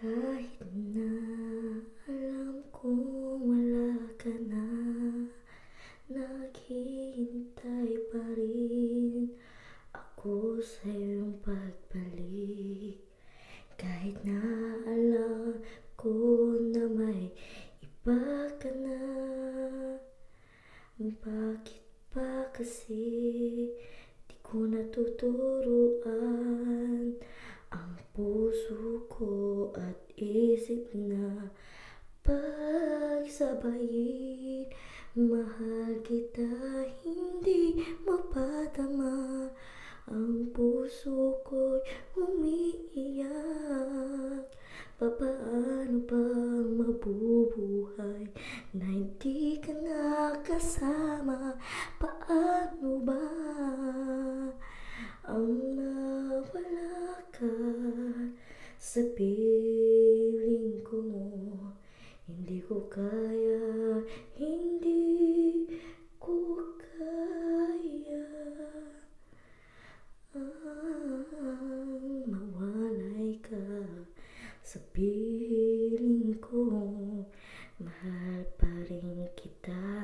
Kahit na alam kong wala ka na, naghihintay pa rin ako sa iyong pagbalik. Kahit na alam ko na may iba ka na, bakit ba kasi di ko natuturuan ang puso ko at isip na pagsabayin? Mahal kita, hindi mapadama, ang puso ko'y umiiyak. Papaano bang mabubuhay na hindi ka nakasama? Paano ba ang nawala ka sa piling ko? Hindi ko kaya, hindi ko kaya mawalay ka sa piling ko. Mahal pa rin kita.